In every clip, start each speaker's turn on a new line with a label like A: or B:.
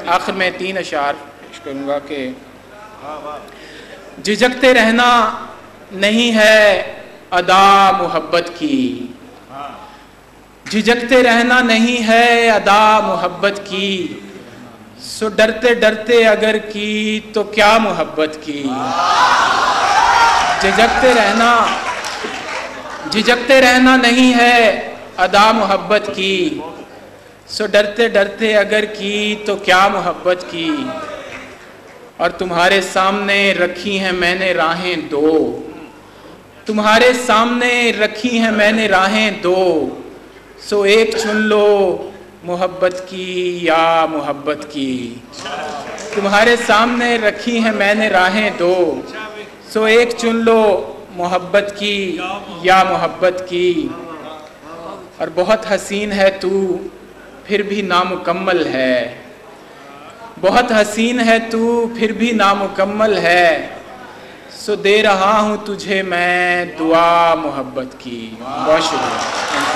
A: आखिर में 3 अशार पेश करूँगा कि झिझकते रहना नहीं है अदा मोहब्बत की, झिझकते रहना नहीं है अदा मोहब्बत की, सो डरते डरते अगर की तो क्या मोहब्बत की। झिझकते रहना नहीं है अदा मोहब्बत की, सो डरते डरते अगर की तो क्या मोहब्बत की। और तुम्हारे सामने रखी हैं मैंने राहें दो, तुम्हारे सामने रखी हैं मैंने राहें दो, सो एक चुन लो मोहब्बत की या मोहब्बत की। तुम्हारे सामने रखी हैं मैंने राहें दो, सो एक चुन लो मोहब्बत की या मोहब्बत की। और बहुत हसीन है तू फिर भी नामुकम्मल है, बहुत हसीन है तू फिर भी नामुकम्मल है, सो दे रहा हूँ तुझे मैं दुआ मोहब्बत की। बहुत शुक्रिया।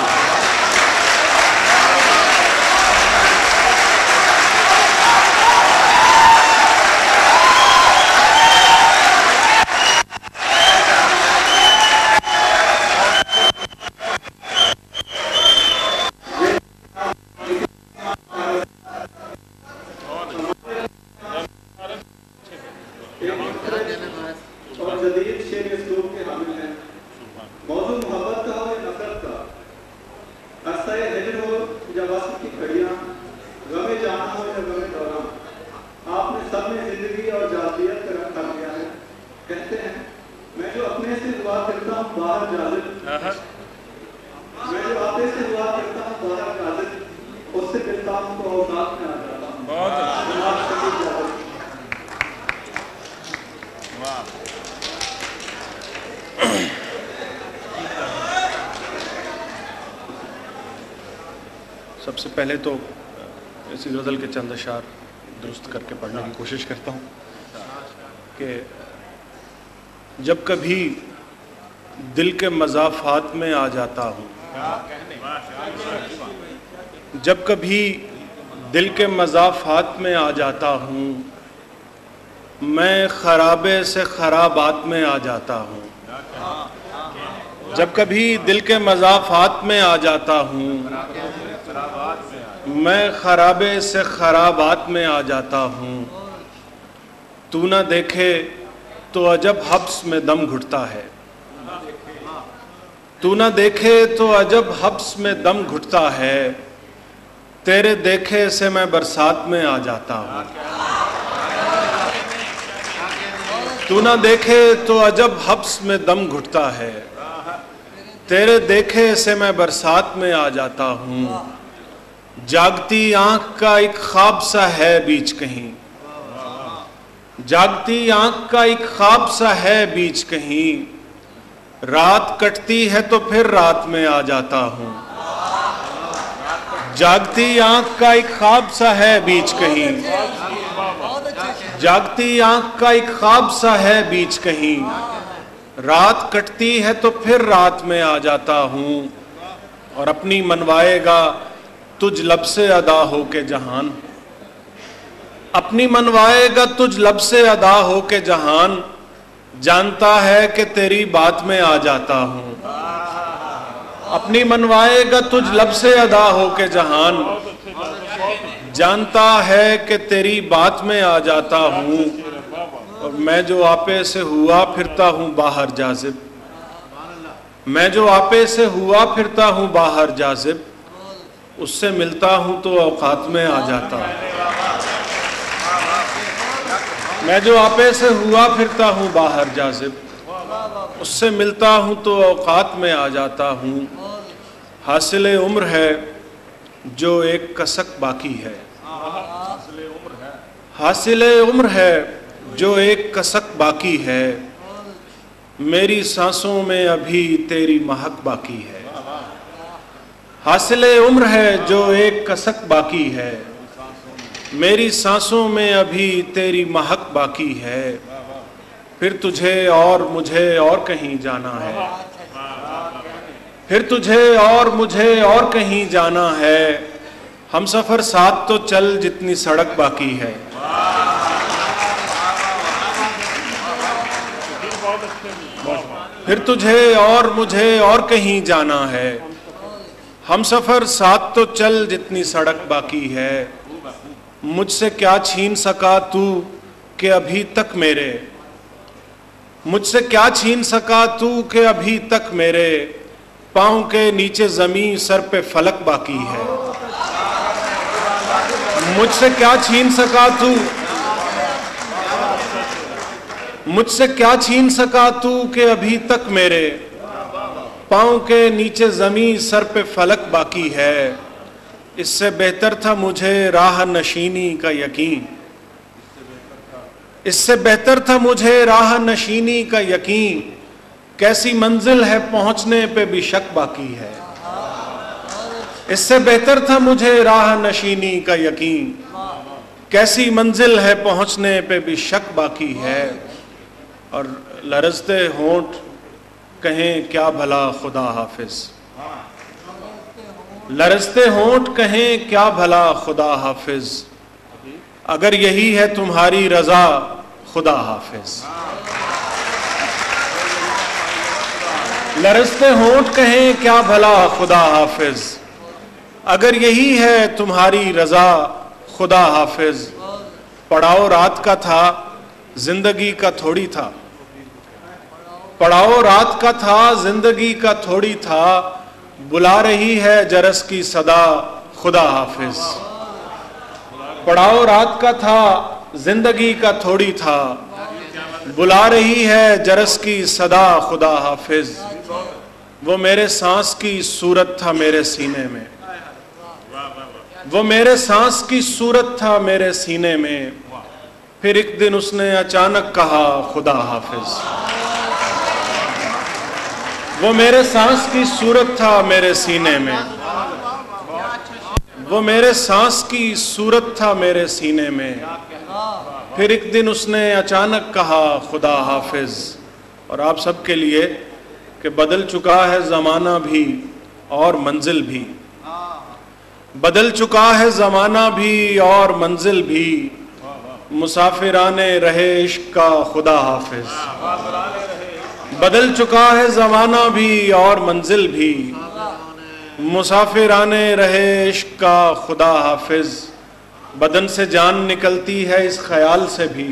B: सबसे पहले तो इसी गज़ल के चंद अशार दुरुस्त करके पढ़ने की कोशिश करता हूँ कि जब कभी दिल के मज़ाफ़ात में आ जाता हूँ, जब कभी दिल के मज़ाफ़ात में आ जाता हूँ, मैं ख़राबे से ख़राबात में आ जाता हूँ। जब कभी दिल के मज़ाफ़ात में आ जाता हूँ, मैं ख़राबे से ख़राबात में आ जाता हूँ। तू न देखे तो अजब हब्स में दम घुटता है, तू न देखे तो अजब हब्स में दम घुटता है, तेरे देखे से मैं बरसात में आ जाता हूँ। तू न देखे तो अजब हब्स में दम घुटता है, तेरे देखे से मैं बरसात में आ जाता हूँ। जागती आंख का एक ख्वाब सा है बीच कहीं, जागती आंख का एक ख्वाब सा है बीच कहीं, रात कटती है तो फिर रात में आ जाता हूँ। जागती आंख का एक ख्वाब सा है बीच कहीं, जागती आंख का एक ख्वाब सा है बीच कहीं, रात कटती है तो फिर रात में आ जाता हूँ। और अपनी मनवाएगा तुझ लब से अदा हो के जहान, अपनी मनवाएगा तुझ लब से अदा हो के जहान, जानता है कि तेरी बात में आ जाता हूँ। अपनी मनवाएगा तुझ लब से अदा हो के जहान, जानता है कि तेरी बात में आ जाता हूँ। और मैं जो आपे से हुआ फिरता हूँ बाहर जाज़िब, मैं जो आपे से हुआ फिरता हूँ बाहर जाज़िब, उससे मिलता हूँ तो औकात में आ जाता हूँ। मैं जो आपे से हुआ फिरता हूँ बाहर जाज़िब, उससे मिलता हूँ तो औकात में आ जाता हूँ। हासिले उम्र है जो एक कसक बाकी है, हासिले उम्र है जो एक कसक बाकी है, मेरी सांसों में अभी तेरी महक बाकी है। हासिले उम्र है जो एक कसक बाकी है, मेरी सांसों में अभी तेरी महक बाकी है। फिर तुझे और मुझे और कहीं जाना है, फिर तुझे और मुझे और कहीं जाना है, हम सफर साथ तो चल जितनी सड़क बाकी है। फिर तुझे और मुझे और कहीं जाना है। हम सफर साथ तो चल जितनी सड़क बाकी है। मुझसे क्या छीन सका तू कि अभी तक मेरे, मुझसे क्या छीन सका तू कि अभी तक मेरे पांव के नीचे जमीन सर पे फलक बाकी है। मुझसे क्या छीन सका तू, मुझसे क्या छीन सका तू कि अभी तक मेरे पांव के नीचे जमीन सर पे फलक बाकी है। इससे बेहतर था मुझे राह नशीनी का यकीन, इससे बेहतर था मुझे राह नशीनी का यकीन। कैसी मंजिल है पहुंचने पे भी शक बाकी है। इससे बेहतर था मुझे राह नशीनी का यकीन। कैसी मंजिल है पहुंचने पे भी शक बाकी है। और लरजते होंठ कहें क्या भला खुदा हाफिज, लरजते होंठ कहें क्या भला खुदा हाफिज। अगर यही है तुम्हारी रजा खुदा हाफिज। लरजते होंठ कहें क्या भला खुदा हाफिज। अगर यही है तुम्हारी रजा खुदा हाफिज। पड़ाव रात का था जिंदगी का थोड़ी था, पड़ाव रात का था जिंदगी का थोड़ी था। बुला रही है जरस की सदा खुदा हाफिज। पड़ाव रात का था जिंदगी का थोड़ी था। बुला रही है जरस की सदा खुदा हाफिज। वो मेरे सांस की सूरत था मेरे सीने में, वो मेरे सांस की सूरत था मेरे सीने में। फिर एक दिन उसने अचानक कहा खुदा हाफिज। वो मेरे सांस की सूरत था मेरे सीने में, वो मेरे सांस की सूरत था मेरे सीने में। फिर एक दिन उसने अचानक कहा खुदा हाफिज। और आप सबके लिए कि बदल चुका है ज़माना भी और मंजिल भी, बदल चुका है ज़माना भी और मंजिल भी। मुसाफिराने रहे इश्क का खुदा हाफिज। बदल चुका है ज़माना भी और मंजिल भी। मुसाफिराने रहे इश्क का खुदा हाफिज। बदन से जान निकलती है इस ख्याल से भी,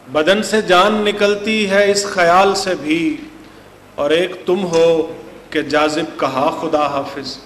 B: बदन से जान निकलती है इस ख्याल से भी। और एक तुम हो कि जाजिब कहा खुदा हाफिज।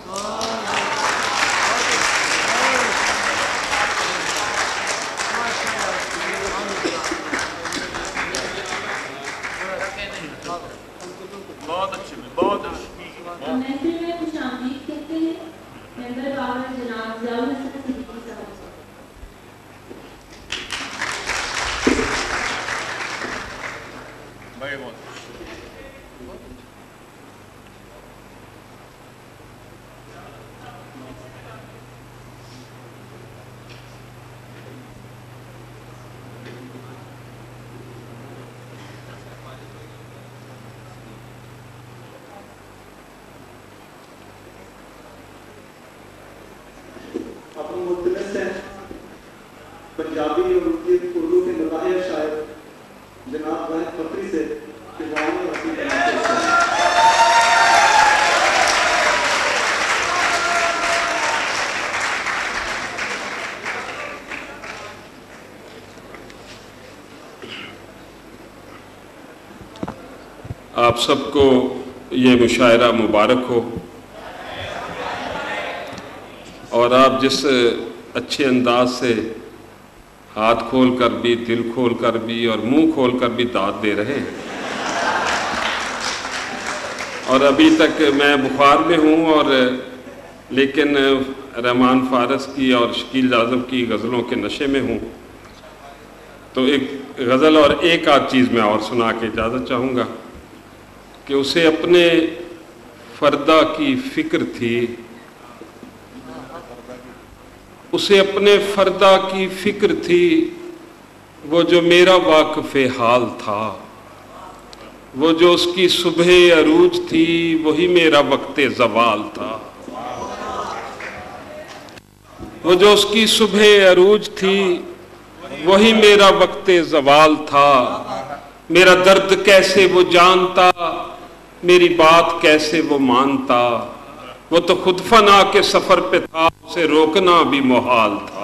C: पंजाबी और उर्दू के मदाहिर शायर जनाब वाहिद फकरी से
D: आप सबको ये मुशायरा मुबारक हो। और आप जिस अच्छे अंदाज से हाथ खोल कर भी, दिल खोल कर भी और मुंह खोल कर भी दाद दे रहे हैं। और अभी तक मैं बुखार में हूँ और लेकिन रहमान फारस की और शकील आज़म की गज़लों के नशे में हूँ। तो एक गज़ल और एक आध चीज़ मैं और सुना के इजाज़त चाहूँगा कि उसे अपने फ़र्दा की फ़िक्र थी, उसे अपने फ़र्दा की फ़िक्र थी। वो जो मेरा वाक़िफ़े हाल था, वो जो उसकी सुबह अरूज थी, वही मेरा वक्ते ज़वाल था। वो जो उसकी सुबह अरूज थी वही मेरा वक्ते ज़वाल था। मेरा दर्द कैसे वो जानता, मेरी बात कैसे वो मानता। वो तो खुद फना के सफर पे था, उसे रोकना भी मुहाल था।